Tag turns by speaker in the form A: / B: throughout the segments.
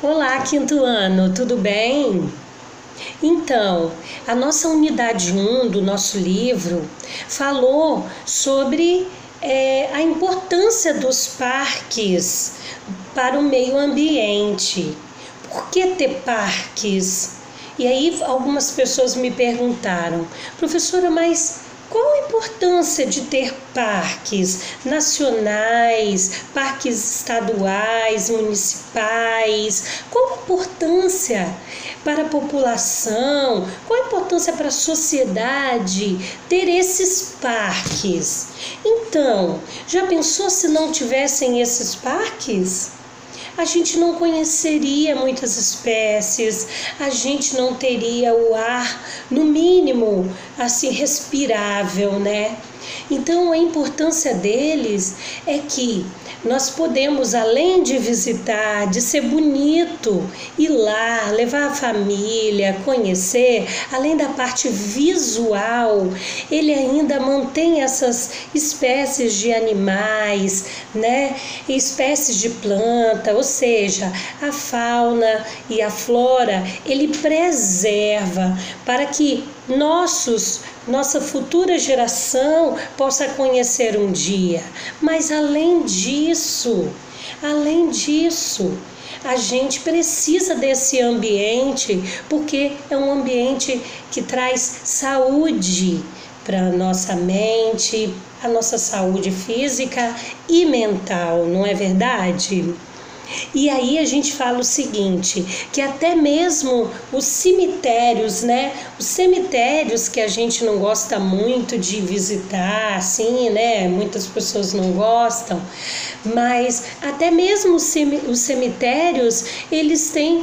A: Olá, quinto ano, tudo bem? Então, a nossa unidade 1 do nosso livro falou sobre a importância dos parques para o meio ambiente. Por que ter parques? E aí algumas pessoas me perguntaram, professora, mas qual a importância de ter parques nacionais, parques estaduais, municipais? Qual a importância para a população? Qual a importância para a sociedade ter esses parques? Então, já pensou se não tivessem esses parques? A gente não conheceria muitas espécies, a gente não teria o ar, no mínimo, assim, respirável, né? Então, a importância deles é que nós podemos, além de visitar, de ser bonito, ir lá, levar a família, conhecer, além da parte visual, ele ainda mantém essas espécies de animais, né? Espécies de planta, ou seja, a fauna e a flora, ele preserva para que nossa futura geração possa conhecer um dia. Mas além disso, a gente precisa desse ambiente, porque é um ambiente que traz saúde para a nossa mente, a nossa saúde física e mental, não é verdade? E aí a gente fala o seguinte, que até mesmo os cemitérios, né? Os cemitérios que a gente não gosta muito de visitar, assim, né? Muitas pessoas não gostam, mas até mesmo os cemitérios, eles têm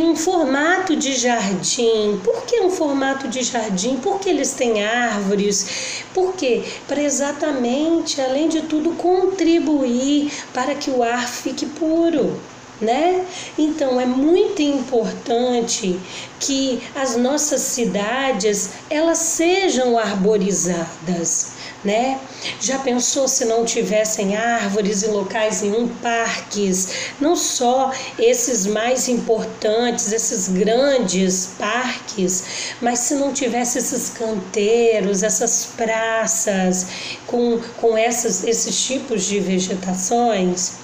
A: um formato de jardim. Por que um formato de jardim? Porque eles têm árvores. Por quê? Para exatamente, além de tudo, contribuir para que o ar fique puro, né? Então é muito importante que as nossas cidades elas sejam arborizadas, né? Já pensou se não tivessem árvores em locais nenhum, parques, não só esses mais importantes, esses grandes parques, mas se não tivesse esses canteiros, essas praças com esses tipos de vegetações,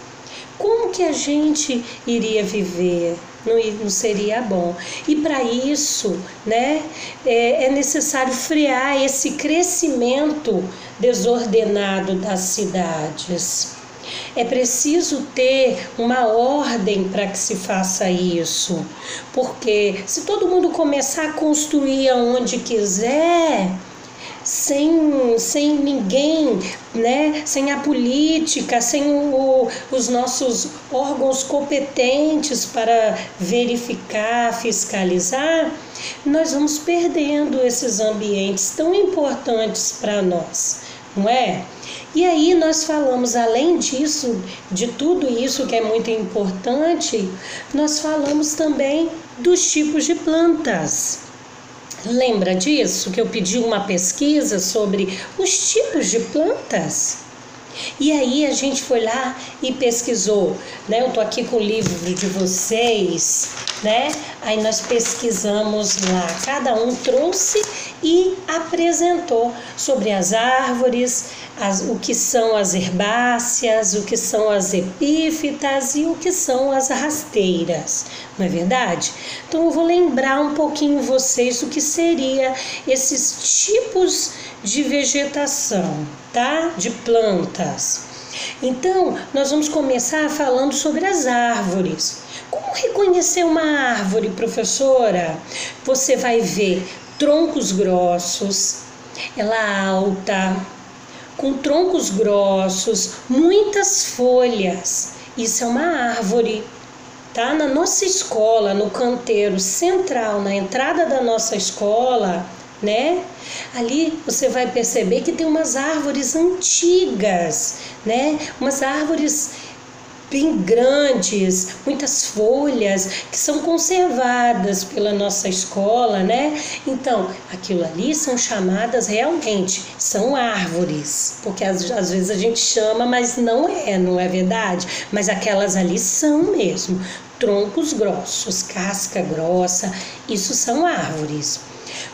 A: como que a gente iria viver? Não seria bom. E para isso, né, é necessário frear esse crescimento desordenado das cidades. É preciso ter uma ordem para que se faça isso, porque se todo mundo começar a construir aonde quiser, sem ninguém, né? Sem a política, sem os nossos órgãos competentes para verificar, fiscalizar, nós vamos perdendo esses ambientes tão importantes para nós, não é? E aí nós falamos, além disso, de tudo isso que é muito importante, nós falamos também dos tipos de plantas. Lembra disso? Que eu pedi uma pesquisa sobre os tipos de plantas? E aí a gente foi lá e pesquisou, né? Eu tô aqui com o livro de vocês, né? Aí nós pesquisamos lá, cada um trouxe e apresentou sobre as árvores, o que são as herbáceas, o que são as epífitas e o que são as rasteiras, não é verdade? Então eu vou lembrar um pouquinho vocês o que seria esses tipos de vegetação, tá? De plantas. Então, nós vamos começar falando sobre as árvores. Como reconhecer uma árvore, professora? Você vai ver troncos grossos, ela alta, com troncos grossos, muitas folhas. Isso é uma árvore. Tá? Na nossa escola, no canteiro central, na entrada da nossa escola, né? Ali você vai perceber que tem umas árvores antigas, né? Umas árvores bem grandes, muitas folhas que são conservadas pela nossa escola, né? Então, aquilo ali são chamadas realmente, são árvores, porque às vezes a gente chama, mas não é verdade? Mas aquelas ali são mesmo, troncos grossos, casca grossa, isso são árvores.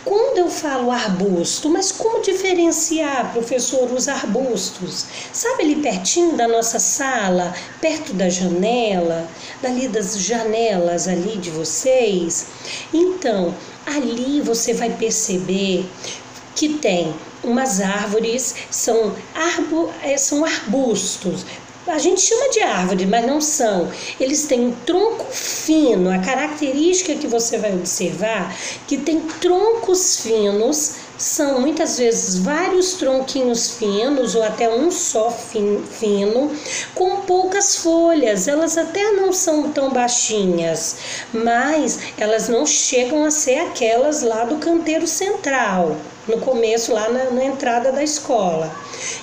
A: Quando eu falo arbusto, mas como diferenciar, professor, os arbustos? Sabe ali pertinho da nossa sala, perto da janela, dali das janelas ali de vocês? Então, ali você vai perceber que tem umas árvores, são arbustos. A gente chama de árvore, mas não são. Eles têm um tronco fino. A característica que você vai observar que tem troncos finos, são muitas vezes vários tronquinhos finos ou até um só fino, com poucas folhas. Elas até não são tão baixinhas, mas elas não chegam a ser aquelas lá do canteiro central, no começo, lá na entrada da escola.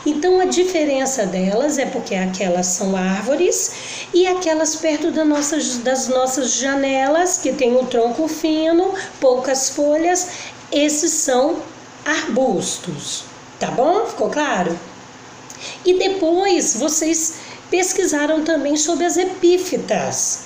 A: Então, a diferença delas é porque aquelas são árvores e aquelas perto das nossas janelas, que tem um tronco fino, poucas folhas, esses são arbustos. Tá bom? Ficou claro? E depois, vocês pesquisaram também sobre as epífitas.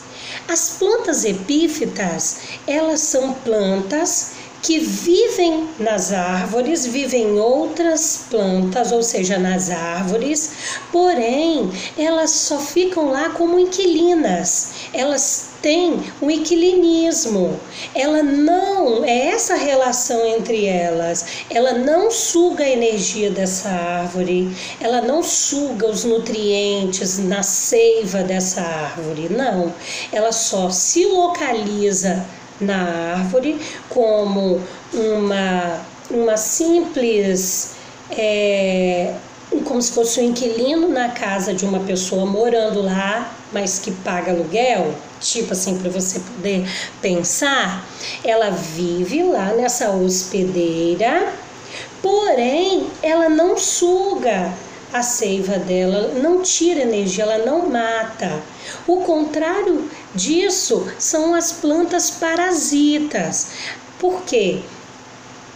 A: As plantas epífitas, elas são plantas que vivem nas árvores, vivem em outras plantas, ou seja, nas árvores, porém, elas só ficam lá como inquilinas. Elas têm um inquilinismo. Ela não, é essa relação entre elas. Ela não suga a energia dessa árvore, ela não suga os nutrientes na seiva dessa árvore, não. Ela só se localiza na árvore como uma simples, como se fosse um inquilino na casa de uma pessoa morando lá, mas que paga aluguel, tipo assim, para você poder pensar. Ela vive lá nessa hospedeira, porém ela não suga a seiva dela, não tira energia, ela não mata. O contrário disso são as plantas parasitas. Por quê?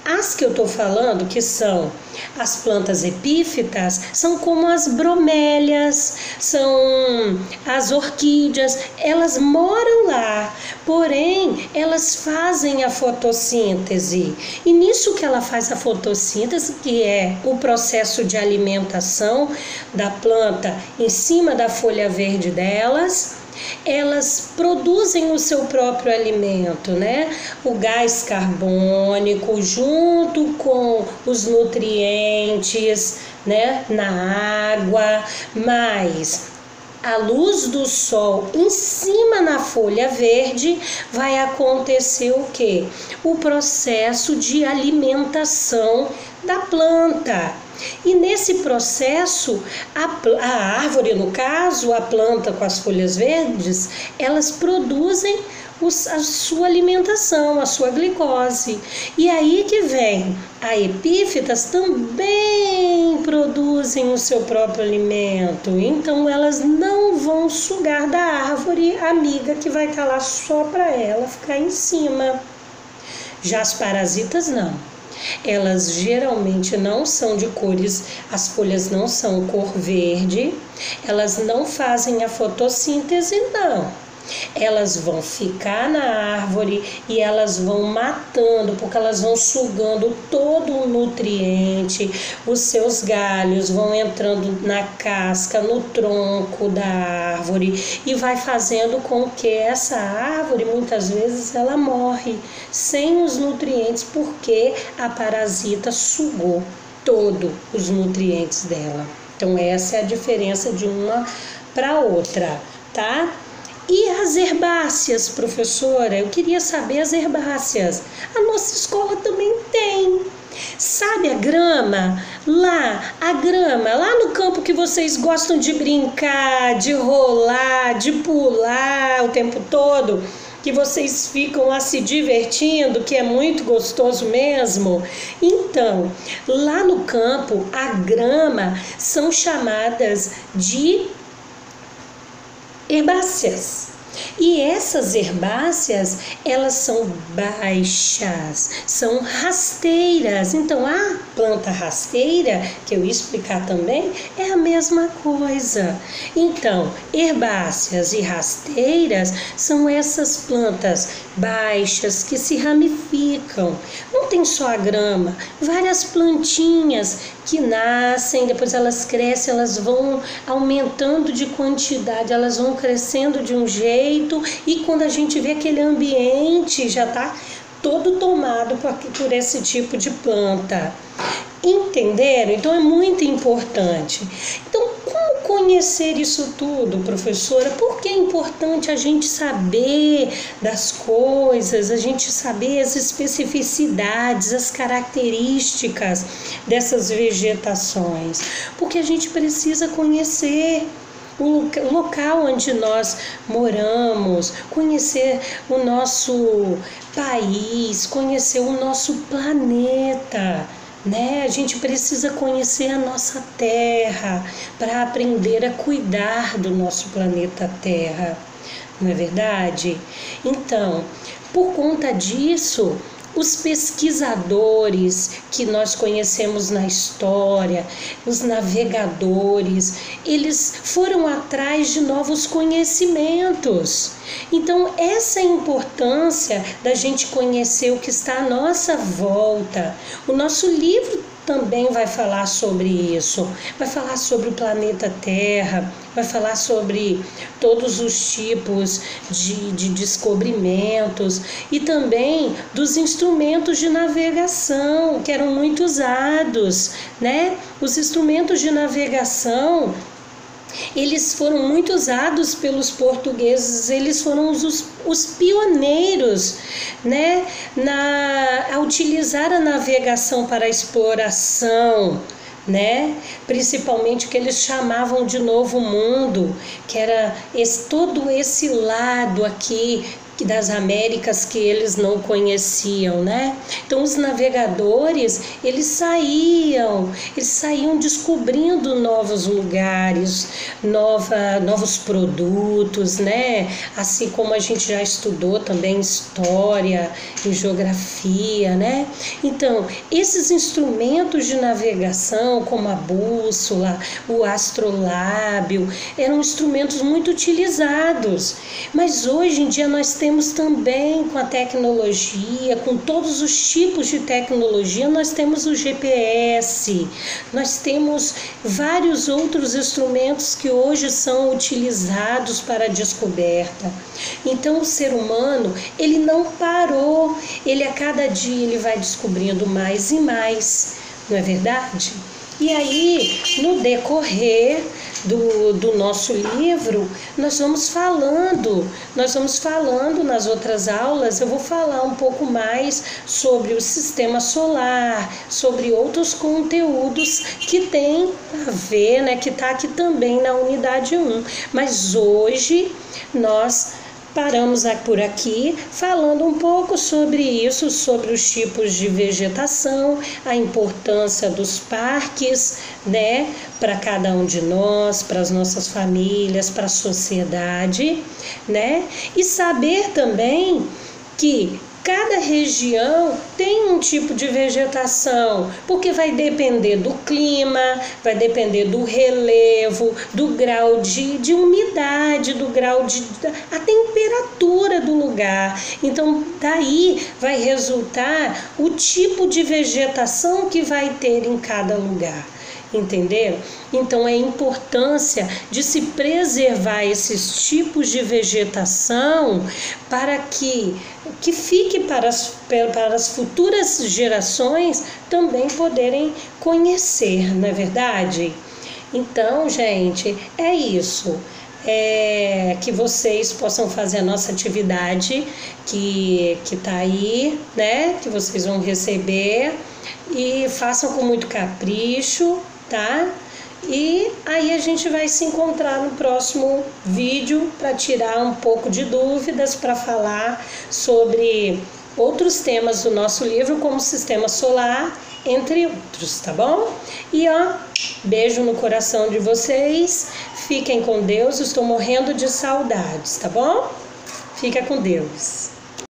A: As que eu estou falando, que são as plantas epífitas, são como as bromélias, são as orquídeas, elas moram lá, porém elas fazem a fotossíntese. E nisso que ela faz a fotossíntese, que é o processo de alimentação da planta em cima da folha verde delas, elas produzem o seu próprio alimento, né? O gás carbônico junto com os nutrientes, né? Na água, mas a luz do sol em cima na folha verde vai acontecer o quê? O processo de alimentação da planta. E nesse processo, a árvore, no caso, a planta com as folhas verdes, elas produzem a sua alimentação, a sua glicose. E aí que vem, as epífitas também produzem o seu próprio alimento. Então elas não vão sugar da árvore amiga que vai estar lá só para ela ficar em cima. Já as parasitas não. Elas geralmente não são de cores, as folhas não são cor verde, elas não fazem a fotossíntese, não. Elas vão ficar na árvore e elas vão matando, porque elas vão sugando todo o nutriente, os seus galhos vão entrando na casca, no tronco da árvore e vai fazendo com que essa árvore, muitas vezes, ela morre sem os nutrientes, porque a parasita sugou todos os nutrientes dela. Então essa é a diferença de uma para outra, tá? E as herbáceas, professora? Eu queria saber as herbáceas. A nossa escola também tem. Sabe a grama? A grama, lá no campo que vocês gostam de brincar, de rolar, de pular o tempo todo, que vocês ficam lá se divertindo, que é muito gostoso mesmo. Então, lá no campo, a grama são chamadas de herbáceas. E essas herbáceas, elas são baixas, são rasteiras. Então, a planta rasteira, que eu ia explicar também, é a mesma coisa. Então, herbáceas e rasteiras são essas plantas baixas que se ramificam. Não tem só a grama, várias plantinhas que nascem, depois elas crescem, elas vão aumentando de quantidade, elas vão crescendo de um jeito, e quando a gente vê aquele ambiente já está todo tomado por esse tipo de planta. Entenderam? Então é muito importante. Então, como conhecer isso tudo, professora? Por que é importante a gente saber das coisas, a gente saber as especificidades, as características dessas vegetações? Porque a gente precisa conhecer o local onde nós moramos, conhecer o nosso país, conhecer o nosso planeta. A gente precisa conhecer a nossa Terra para aprender a cuidar do nosso planeta Terra, não é verdade? Então, por conta disso, os pesquisadores que nós conhecemos na história, os navegadores, eles foram atrás de novos conhecimentos. Então, essa é a importância da gente conhecer o que está à nossa volta. O nosso livro também vai falar sobre isso, vai falar sobre o planeta Terra, vai falar sobre todos os tipos de descobrimentos e também dos instrumentos de navegação que eram muito usados, Os instrumentos de navegação, eles foram muito usados pelos portugueses, eles foram os pioneiros, a utilizar a navegação para a exploração, principalmente o que eles chamavam de Novo Mundo, que era todo esse lado aqui das Américas que eles não conheciam, Então os navegadores, eles saíam descobrindo novos lugares, novos produtos, Assim como a gente já estudou também história e geografia, Então, esses instrumentos de navegação, como a bússola, o astrolábio, eram instrumentos muito utilizados, mas hoje em dia nós temos também, com a tecnologia, com todos os tipos de tecnologia, nós temos o GPS, nós temos vários outros instrumentos que hoje são utilizados para a descoberta. Então, o ser humano, ele não parou, ele a cada dia ele vai descobrindo mais e mais, não é verdade? E aí, no decorrer do nosso livro, nós vamos falando nas outras aulas, eu vou falar um pouco mais sobre o sistema solar, sobre outros conteúdos que tem a ver, que está aqui também na unidade 1. Mas hoje nós paramos por aqui falando um pouco sobre isso, sobre os tipos de vegetação, a importância dos parques, para cada um de nós, para as nossas famílias, para a sociedade, E saber também que cada região tem um tipo de vegetação, porque vai depender do clima, vai depender do relevo, do grau de umidade, do grau a temperatura do lugar. Então, daí vai resultar o tipo de vegetação que vai ter em cada lugar. Entenderam? Então, a importância de se preservar esses tipos de vegetação para que fique para as futuras gerações também poderem conhecer, não é verdade? Então, gente, é isso. Que vocês possam fazer a nossa atividade que tá aí, que vocês vão receber, e façam com muito capricho, tá? E aí a gente vai se encontrar no próximo vídeo para tirar um pouco de dúvidas, para falar sobre outros temas do nosso livro, como sistema solar, entre outros, tá bom? E ó, beijo no coração de vocês, fiquem com Deus, estou morrendo de saudades, tá bom? Fica com Deus.